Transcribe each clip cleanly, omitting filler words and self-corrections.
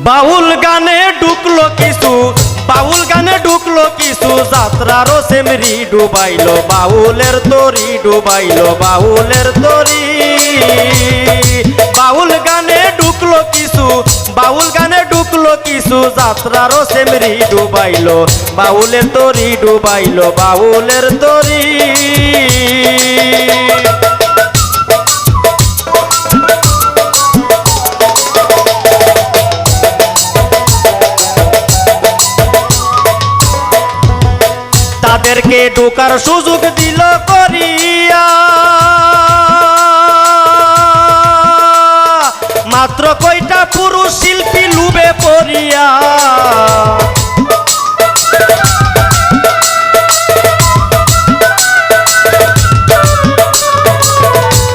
বাউল গানে ঢুকলো কিছু, বাউল গানে ঢুকলো কিছু, যাত্রারও সেমরি ডুবাইলো, বাউলের তরি ডুবাইলো, বাউলের তরি। বাউল গানে ঢুকলো কিছু, বাউল গানে ঢুকলো কিছু, যাত্রারও সেমরি ডুবাইলো, বাউলের তরি ডুবাইলো, বাউলের তরি। তাদেরকে ঢোকার সুযোগ দিল করিয়া, মাত্র কয়টা পুরুষ শিল্পী লুবে পড়িয়া।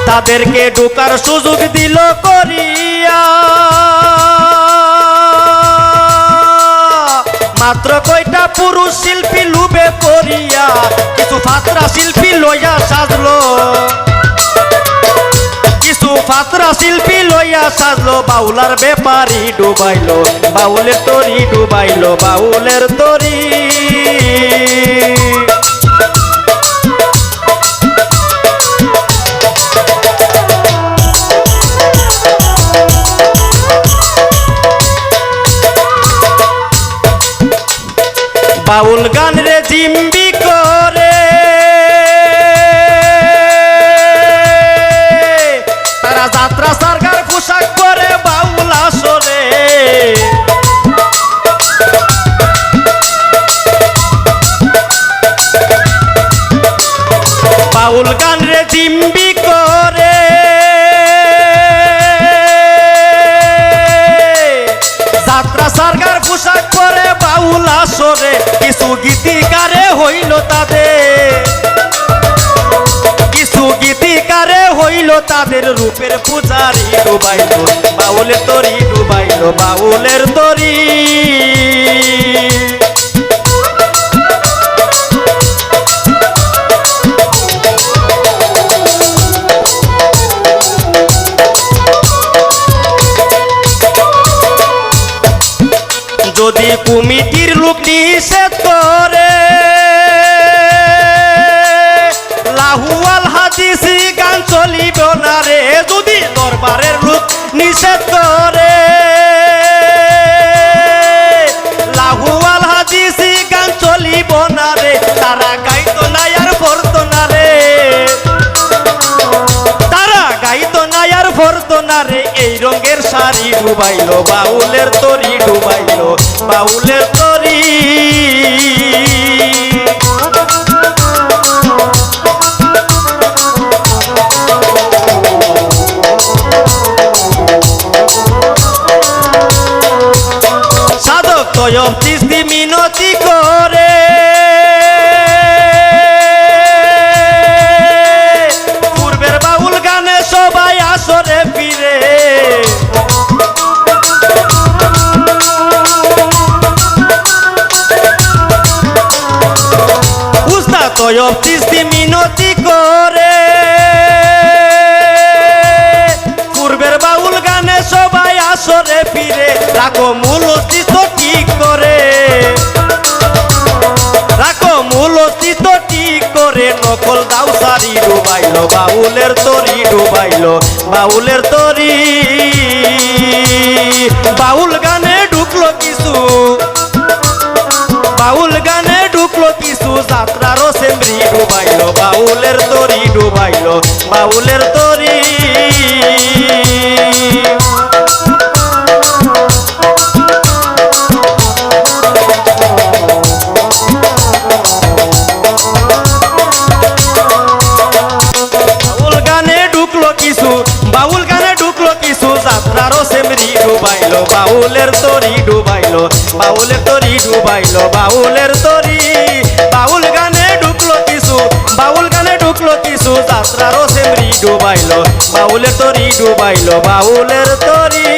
তাদেরকে ঢোকার সুযোগ দিল করিয়া, মাত্র কয়টা পুরুষ শিল্পী লুবে পড়িয়া। কিছু ফাতরা শিল্পী লইয়া সাজলো, কিছু ফাতরা শিল্পী লইয়া সাজলো, বাউলার ব্যাপারী ডুবাইলো, বাউলের তরি ডুবাইলো, বাউলের তরি। বাউল গান রে জিম্বি করে তারা যাত্রা সরকার পোশাক পরে বাউল আসরে। বাউল গান রে জিম্বি করে যাত্রা সরকার পোশাক পরে বাউল আসরে। কিছু গীতিকারে হইল তাদের, কিছু গীতিকারে হইল তাদের, রূপের পূজারি ডুবাইলো, বাউলের তরি ডুবাইলো, বাউলের তরি। যদি কমিটির লোক নিষেধ করে, লাহুয়াল হাদিসি গান চলিব না রে। যদি দরবারের লোক নিষেধ করে, লাহুয়াল হাদিসি গান চলিব না রে। তারা গাইতো না আর পড়তো না রে, তারা গাইতো না আর পড়তো না রে। এই রঙের শাড়ি ডুবাইলো, বাউলের তরি ডুবাইলো, বাউলের তরি। সাধক তয়ব চিস্তি মিনতি করে, পূর্বের বাউল গানে সবাই আসরে ফিরে। উস্তাদ তয়ব চিস্তি মিনতি করে, পূর্বের বাউল গানে সবাই আসরে ফিরে। রাখো মূল অস্তিত্ব ঠিক করে, রাখো মূল অস্তিত্ব ঠিক করে। নকল দাও সারি ডুবাইলো, বাউলের তরি ডুবাইলো, বাউলের তরি। বাউল গানে ঢুকলো কিছু, বাউল গানে ঢুকলো কিছু, যাত্রারও সেমরি ডুবাইলো, বাউলের তরি ডুবাইলো, বাউলের তরি। বাউল গানে ঢুকলো কিছু, বাউল গানে ঢুকলো কিছু, যাত্রারও সেমরি ডুবাইলো, বাউলের তরি ডুবাইলো, বাউলের তরি ডুবাইলো, বাউলের তরি। বাউল গানে ঢুকলো কিছু, বাউল গানে ঢুকলো কিছু, যাত্রারও সেমরি ডুবাইলো, বাউলের তরি ডুবাইলো, বাউলের তরি।